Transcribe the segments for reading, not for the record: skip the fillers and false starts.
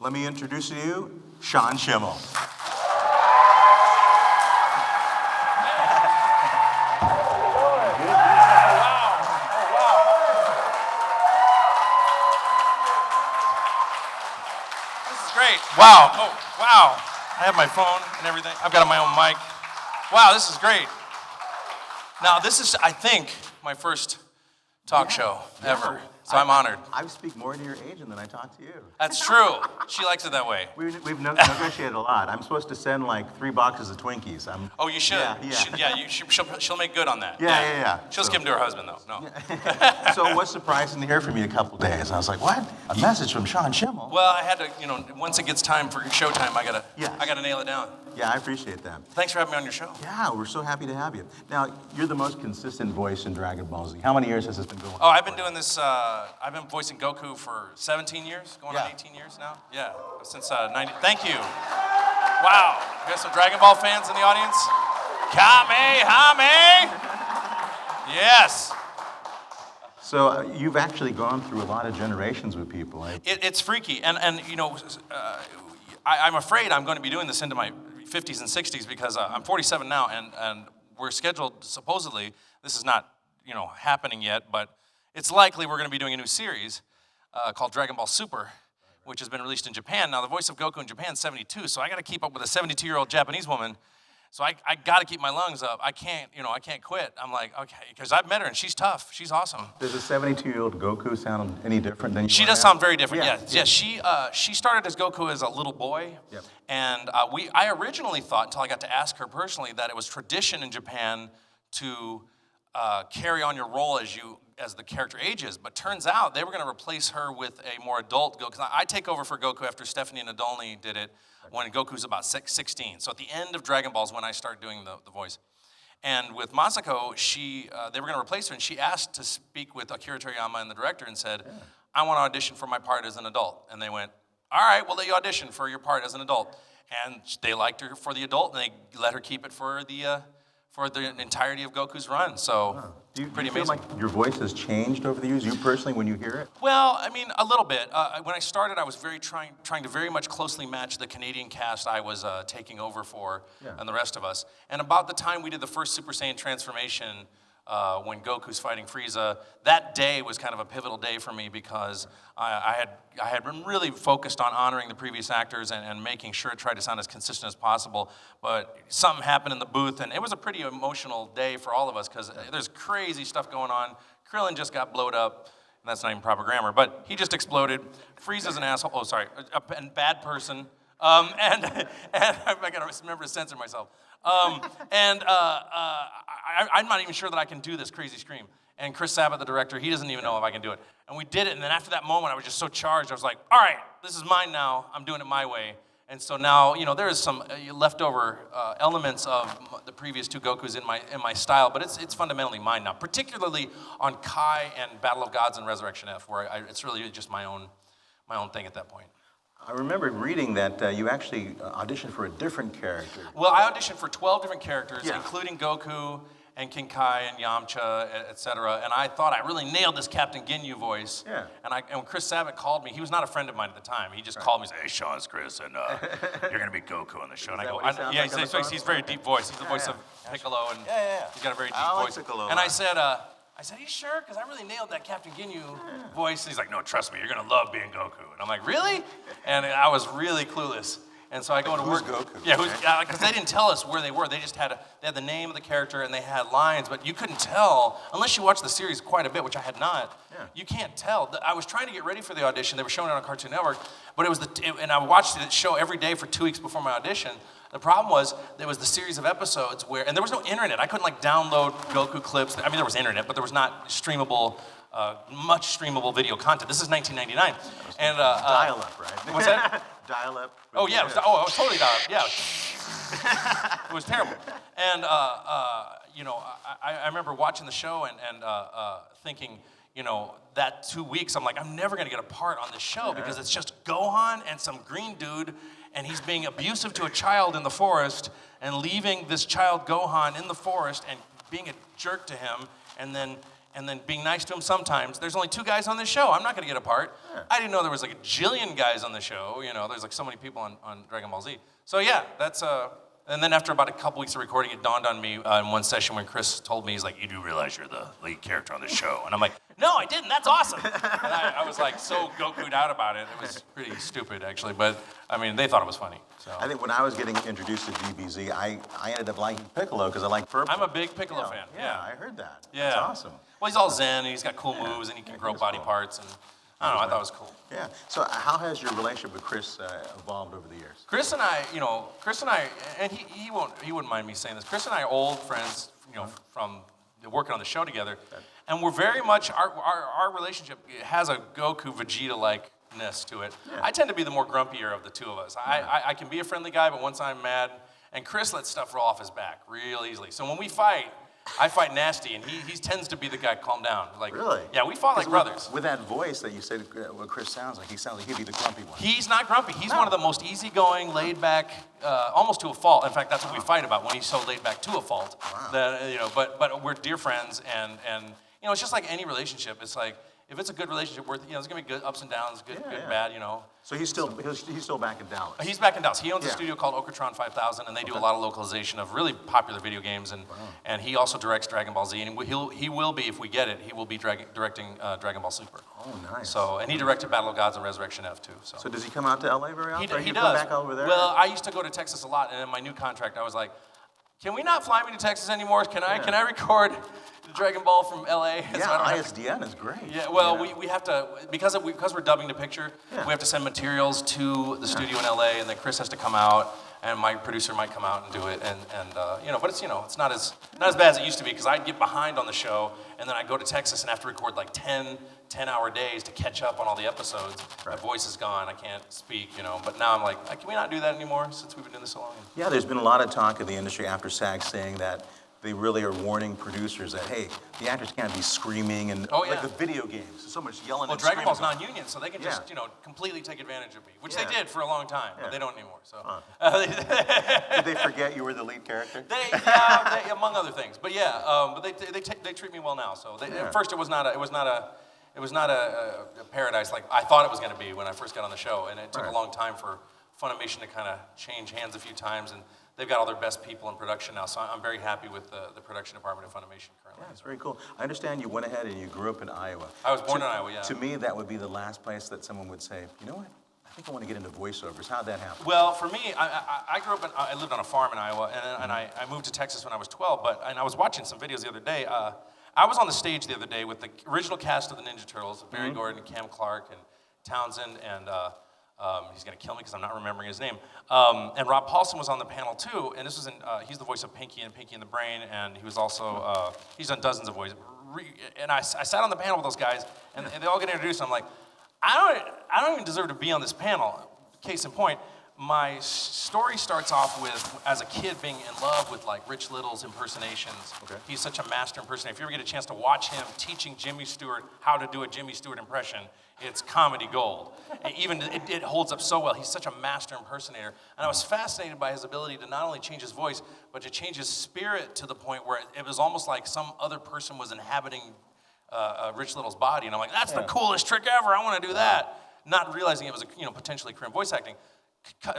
Let me introduce to you Schemmel. Wow. Oh, wow. I have my phone and everything. I've got my own mic. Wow, this is great. Now, this is, I think, my first talk show ever. So I'm honored. I speak more to your agent than I talk to you. That's true. She likes it that way. We've negotiated a lot. I'm supposed to send like 3 boxes of Twinkies. Oh, you should. Yeah. She'll make good on that. Yeah. She'll skip them to her husband, though. No. So it was surprising to hear from you a couple days. I was like, what? A message from Schemmel? Well, I had to, once it gets time for showtime, I gotta nail it down. Yeah, I appreciate that. Thanks for having me on your show. Yeah, we're so happy to have you. Now, you're the most consistent voice in Dragon Ball Z. How many years has this been going on? Oh, I've been doing this, I've been voicing Goku for 17 years, going on 18 years now. Yeah, since 90. Thank you. Wow, we got some Dragon Ball fans in the audience? Kamehame! Yes. So you've actually gone through a lot of generations with people. It's freaky, and I'm afraid I'm going to be doing this into my 50s and 60s because I'm 47 now, and we're scheduled, supposedly, this is not, happening yet, but it's likely we're going to be doing a new series called Dragon Ball Super, which has been released in Japan. Now, the voice of Goku in Japan is 72, so I got to keep up with a 72-year-old Japanese woman. So I got to keep my lungs up. I can't quit. I'm like, okay, because I've met her and she's tough. She's awesome. Does a 72-year-old Goku sound any different than you? She does sound very different. Yeah. She started as Goku as a little boy, and I originally thought, until I got to ask her personally, that it was tradition in Japan to carry on your role as the character ages. But turns out they were going to replace her with a more adult Goku. Because I take over for Goku after Stephanie Nadolny did it when Goku's about 16. So at the end of Dragon Ball is when I start doing the voice. And with Masako, they were going to replace her, and she asked to speak with Akira Toriyama and the director and said, I want to audition for my part as an adult. And they went, all right, we'll let you audition for your part as an adult. And they liked her for the adult, and they let her keep it for the entirety of Goku's run. So Do you pretty feel amazing. like your voice has changed over the years, you personally, when you hear it? Well, I mean, a little bit. When I started, I was trying to very much closely match the Canadian cast I was taking over for and the rest of us. And about the time we did the first Super Saiyan transformation, when Goku's fighting Frieza, that day was kind of a pivotal day for me because I had been really focused on honoring the previous actors and making sure it tried to sound as consistent as possible. But something happened in the booth, and it was a pretty emotional day for all of us because there's crazy stuff going on. Krillin just got blowed up. And that's not even proper grammar, but he just exploded. Frieza's an asshole. Oh, sorry, a bad person. And I gotta remember to censor myself. I'm not even sure that I can do this crazy scream. And Chris Sabat, the director, he doesn't even know if I can do it. And we did it, and then after that moment, I was just so charged. I was like, all right, this is mine now. I'm doing it my way. And so now, there is some leftover elements of the previous 2 Gokus in my style, but it's fundamentally mine now, particularly on Kai and Battle of Gods and Resurrection F, where it's really just my own thing at that point. I remember reading that you actually auditioned for a different character. Well, I auditioned for 12 different characters, including Goku and King Kai and Yamcha, etc. And I thought I really nailed this Captain Ginyu voice. Yeah. And when Chris Sabat called me, he was not a friend of mine at the time. He just called me and said, hey, Sean, it's Chris, and you're going to be Goku on the show. And I go, he's very deep voice. He's the voice of Piccolo, and he's got a very deep voice. Piccolo. And I said, are you sure? Because I really nailed that Captain Ginyu voice. And he's like, no, trust me, you're going to love being Goku. And I'm like, really? And I was really clueless. And so I go to work. Who's Goku? Yeah, because they didn't tell us where they were. They just had the name of the character and they had lines, but you couldn't tell unless you watched the series quite a bit, which I had not. Yeah. You can't tell. I was trying to get ready for the audition. They were showing it on Cartoon Network, but and I watched the show every day for 2 weeks before my audition. The problem was there was the series of episodes and there was no internet. I couldn't download Goku clips. I mean, there was internet, but there was not streamable. Much streamable video content. This is 1999, and dial-up, right? What's that? Dial-up. Oh yeah, it was totally dial-up. Yeah, it was terrible. And I remember watching the show and thinking, that 2 weeks, I'm like, I'm never gonna get a part on this show because it's just Gohan and some green dude, and he's being abusive to a child in the forest and leaving this child Gohan in the forest and being a jerk to him, and then and then being nice to him sometimes. There's only 2 guys on this show. I'm not going to get a part. Yeah. I didn't know there was like a jillion guys on the show. You know, there's like so many people on Dragon Ball Z. So yeah, that's and then after about a couple weeks of recording, it dawned on me in one session when Chris told me, he's like, "You do realize you're the lead character on this show?" And I'm like, "No, I didn't. That's awesome." And I was like so Goku'd out about it. It was pretty stupid actually, but I mean, they thought it was funny. So I think when I was getting introduced to DBZ, I ended up liking Piccolo because I like purple. I'm a big Piccolo fan. Yeah, I heard that. Yeah. That's awesome. Well, he's all zen, and he's got cool moves, and he can grow body parts, and I don't know, I thought it was cool. Yeah. So how has your relationship with Chris evolved over the years? Chris and I, and he wouldn't mind me saying this. Chris and I are old friends, from working on the show together, and we're very much our relationship has a Goku Vegeta likeness to it. Yeah. I tend to be the more grumpier of the 2 of us. I can be a friendly guy, but once I'm mad, and Chris lets stuff roll off his back real easily. So when we fight, I fight nasty, and he tends to be the guy calm down. Like, really? Yeah, we fought like brothers. With that voice that you said, what Chris sounds like, he sounds like he'd be the grumpy one. He's not grumpy. He's one of the most easygoing, laid back, almost to a fault. In fact, that's what we fight about, when he's so laid back to a fault. Wow. That, but we're dear friends, and it's just like any relationship. It's like, if it's a good relationship, there's gonna be good ups and downs, good, bad, So he's still back in Dallas. He's back in Dallas. He owns a studio called Okratron 5000, and they do a lot of localization of really popular video games, and he also directs Dragon Ball Z, and he will be, if we get it, he will be directing Dragon Ball Super. Oh, nice. So, and he directed Battle of Gods and Resurrection F too. So does he come out to LA very often? He does. Come back over there? Well, I used to go to Texas a lot, and in my new contract, I was like, can we not fly me to Texas anymore? Can I record the Dragon Ball from LA? Yeah, ISDN is great. Yeah, well, we have to, because we're dubbing the picture, we have to send materials to the studio in LA, and then Chris has to come out, and my producer might come out and do it, but it's not as bad as it used to be, because I'd get behind on the show, and then I'd go to Texas and have to record like 10-hour days to catch up on all the episodes. Right. My voice is gone, I can't speak, but now I'm like, can we not do that anymore since we've been doing this so long? Yeah, there's been a lot of talk in the industry after SAG saying that they really are warning producers that, hey, the actors can't be screaming and like the video games, so much yelling and screaming. Well, Dragon Ball's non-union, so they can just, completely take advantage of me, which they did for a long time, but they don't anymore. So. Did they forget you were the lead character? They, among other things, but but they treat me well now. So at first it was not a paradise like I thought it was going to be when I first got on the show, and it took a long time for Funimation to kind of change hands a few times, and they've got all their best people in production now, so I'm very happy with the production department of Funimation currently. Yeah, it's very cool. I understand you went ahead and you grew up in Iowa. I was born in Iowa, yeah. To me, that would be the last place that someone would say, you know what, I think I want to get into voiceovers. How'd that happen? Well, for me, I grew up, I lived on a farm in Iowa, and I moved to Texas when I was 12, and I was watching some videos the other day. I was on the stage the other day with the original cast of the Ninja Turtles, Barry Gordon, Cam Clark, and Townsend, and he's going to kill me because I'm not remembering his name. And Rob Paulson was on the panel too, and this was he's the voice of Pinky and Pinky and the Brain, and he was also, he's done dozens of voices. And I sat on the panel with those guys, and they all get introduced, and I'm like, I don't even deserve to be on this panel. Case in point, my story starts off with, as a kid, being in love with like Rich Little's impersonations. Okay. He's such a master impersonator. If you ever get a chance to watch him teaching Jimmy Stewart how to do a Jimmy Stewart impression, it's comedy gold. It holds up so well. He's such a master impersonator. And I was fascinated by his ability to not only change his voice, but to change his spirit to the point where it was almost like some other person was inhabiting Rich Little's body. And I'm like, that's the coolest trick ever. I want to do that. Not realizing it was potentially Korean voice acting.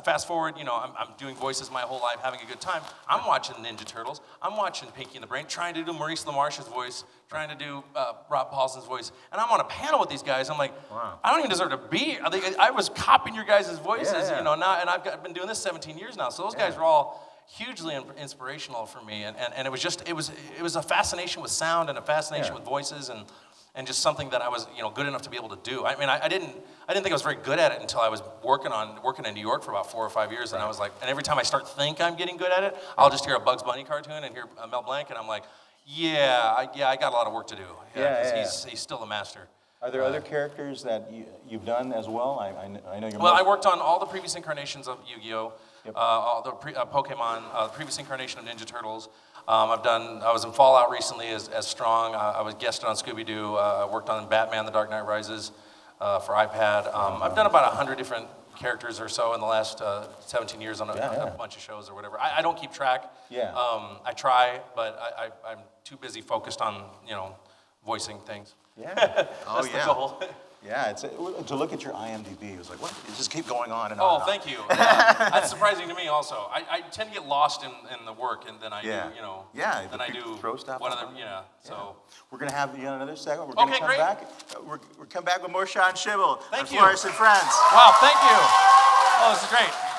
Fast forward, I'm doing voices my whole life, having a good time. I'm watching Ninja Turtles. I'm watching Pinky and the Brain, trying to do Maurice LaMarche's voice, trying to do Rob Paulson's voice. And I'm on a panel with these guys. I'm like, wow. I don't even deserve to be. I was copying your guys' voices, now, and I've been doing this 17 years now. So those guys were all hugely inspirational for me. And it was a fascination with sound and a fascination with voices and just something that I was, good enough to be able to do. I mean, I didn't think I was very good at it until I was working in New York for about 4 or 5 years, and I was like, and every time I think I'm getting good at it, I'll just hear a Bugs Bunny cartoon and hear Mel Blanc, and I'm like, I got a lot of work to do. He's still the master. Are there other characters that you've done as well? I know you're. Well, I worked on all the previous incarnations of Yu-Gi-Oh, all the Pokemon, the previous incarnation of Ninja Turtles. I was in Fallout recently as Strong. I was guested on Scooby-Doo. I worked on Batman: The Dark Knight Rises for iPad. I've done about 100 different characters or so in the last 17 years on a bunch of shows or whatever. I don't keep track. I try, but I'm too busy focused on voicing things. Yeah. That's the goal. Yeah, to look at your IMDb, it was like, what? You just keep going on and Oh, on. And on. thank you. Yeah. That's surprising to me also. I tend to get lost in the work, and then I do, you know. Yeah. Then I do throw stuff. one other, so. We're gonna have you on another segment. We're gonna come great. back. We're come back with more Sean Schemmel. Thank you. Flores and Friends. Wow, thank you. Oh, this is great.